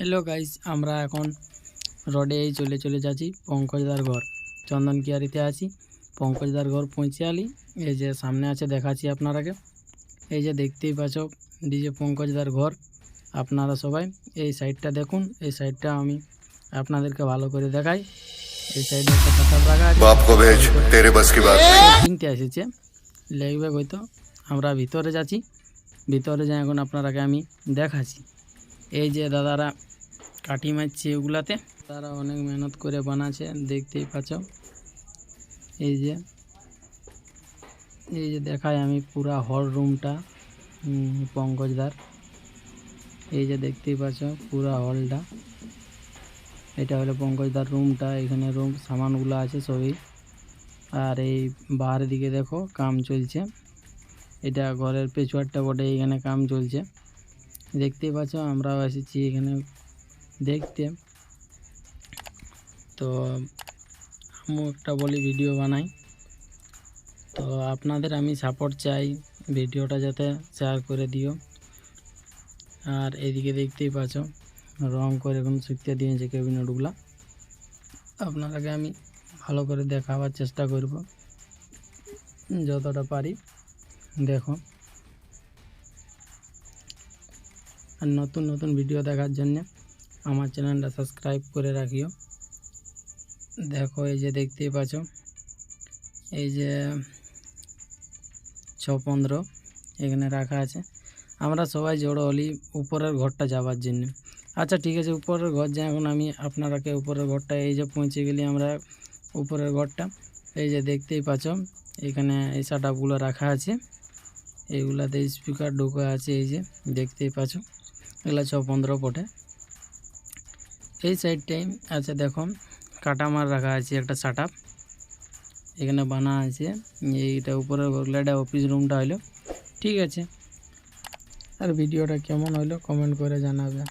Hello guys, আমরা এখন রোডে চলে যাচ্ছি পঙ্কজদার ঘর। চন্দনকিয়ারিতে আছি, পঙ্কজদার ঘর পৌঁছে আলি। এই যে সামনে আছে, দেখাচ্ছি আপনারাকে। এই যে দেখতেই পাচ্ছ ডিজে পঙ্কজদার ঘর। আপনারা সবাই এই সাইডটা দেখুন, এই সাইডটা আমি আপনাদেরকে ভালো করে দেখাই। এই সাইডে একটা প্রসাদ রাখা আছে, কিনতে এসেছে লেগবে হয়তো। আমরা ভিতরে যাচ্ছি, ভিতরে যাই এখন আপনারাকে আমি দেখাচ্ছি। এই যে দাদারা কাঠি মারছে এগুলাতে, তারা অনেক মেহনত করে বানাচ্ছে, দেখতেই পাচ্ছ। এই যে দেখাই আমি পুরা হল রুমটা পঙ্কজদার। এই যে দেখতেই পাচ্ছ পুরা হলটা, এটা হলো পঙ্কজদার রুমটা। এখানে রুম সামানগুলো আছে সবই। আর এই বাহারের দিকে দেখো কাম চলছে, এটা ঘরের পেছুয়ারটা বটে, এখানে কাম চলছে দেখতেই পাচ্ছ। আমরাও এসেছি এখানে দেখতে। তো আমি একটা বলি ভিডিও বানাই, তো আপনাদের আমি সাপোর্ট চাই, ভিডিওটা যাতে শেয়ার করে দিও। আর এদিকে দেখতেই পাচ্ছ রং করে এখন শুকতে দিয়েছে ক্যাবিনেটগুলা। আপনারাকে আমি ভালো করে দেখাবার চেষ্টা করব যতটা পারি। দেখো, আর নতুন নতুন ভিডিও দেখার জন্য আমার চ্যানেলটা সাবস্ক্রাইব করে রাখিও। দেখো এই যে দেখতেই পাচ্ছ, এই যে 6-15 এখানে রাখা আছে। আমরা সবাই জড়ো হলি উপরের ঘরটা যাওয়ার জন্য। আচ্ছা ঠিক আছে, উপরের ঘর যাই এখন আমি আপনারাকে। উপরের ঘরটা এই যে পৌঁছে গেলি আমরা উপরের ঘরটা। এই যে দেখতেই পাচ্ছ এখানে এই সেটআপগুলো রাখা আছে, এইগুলাতে স্পিকার ঢোকা আছে। এই যে দেখতেই পাচ্ছ এগুলো 6-15 পটে। এই সাইডটাই আছে দেখো কাটামার রাখা আছে একটা সেটআপ এখানে বানা আছে। এইটা উপরের ঘরটা অফিস রুমটা হইলো। ঠিক আছে, আর ভিডিওটা কেমন হইলো কমেন্ট করে জানাবে।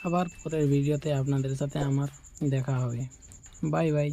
আবার পরের ভিডিওতে আপনাদের সাথে আমার দেখা হবে। Bye bye.